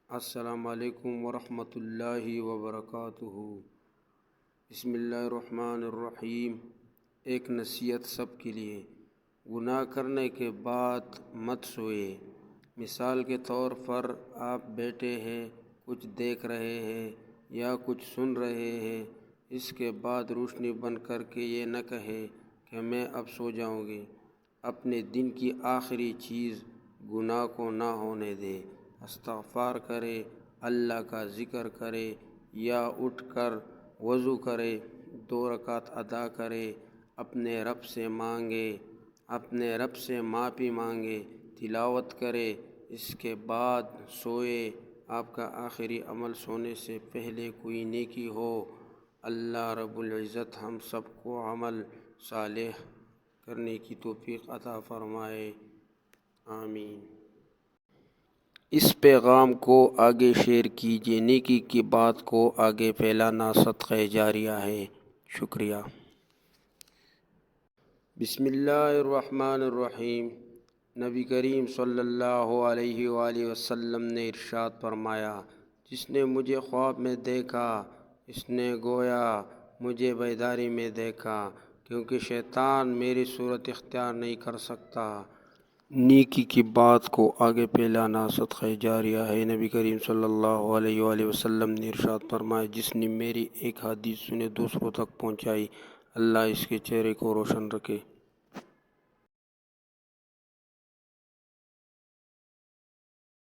السلام علیکم ورحمۃ اللہ وبرکاتہ۔ بسم اللہ الرحمن الرحیم۔ ایک نصیحت سب کے لیے، گناہ کرنے کے بعد مت سوئے۔ مثال کے طور پر آپ بیٹھے ہیں، کچھ دیکھ رہے ہیں یا کچھ سن رہے ہیں، اس کے بعد روشنی بند کر کے یہ نہ کہیں کہ میں اب سو جاؤں گی۔ اپنے دن کی آخری چیز گناہ کو نہ ہونے دے۔ استغفار کرے، اللہ کا ذکر کرے یا اٹھ کر وضو کرے، 2 رکعت ادا کرے، اپنے رب سے معافی مانگے، تلاوت کرے، اس کے بعد سوئے۔ آپ کا آخری عمل سونے سے پہلے کوئی نیکی ہو۔ اللہ رب العزت ہم سب کو عمل صالح کرنے کی توفیق عطا فرمائے، آمین۔ اس پیغام کو آگے شیئر کیجیے، نیکی کی بات کو آگے پھیلانا صدقہ جاریہ ہے۔ شکریہ۔ بسم اللہ الرحمن الرحیم۔ نبی کریم صلی اللہ علیہ وآلہ وسلم نے ارشاد فرمایا، جس نے مجھے خواب میں دیکھا، اس نے گویا مجھے بیداری میں دیکھا، کیونکہ شیطان میری صورت اختیار نہیں کر سکتا۔ نیکی کی بات کو آگے پھیلانا صدقہ جاریہ ہے۔ نبی کریم صلی اللہ علیہ وآلہ وسلم نے ارشاد فرمایا، جس نے میری ایک حدیث سنے دوسروں تک پہنچائی، اللہ اس کے چہرے کو روشن رکھے۔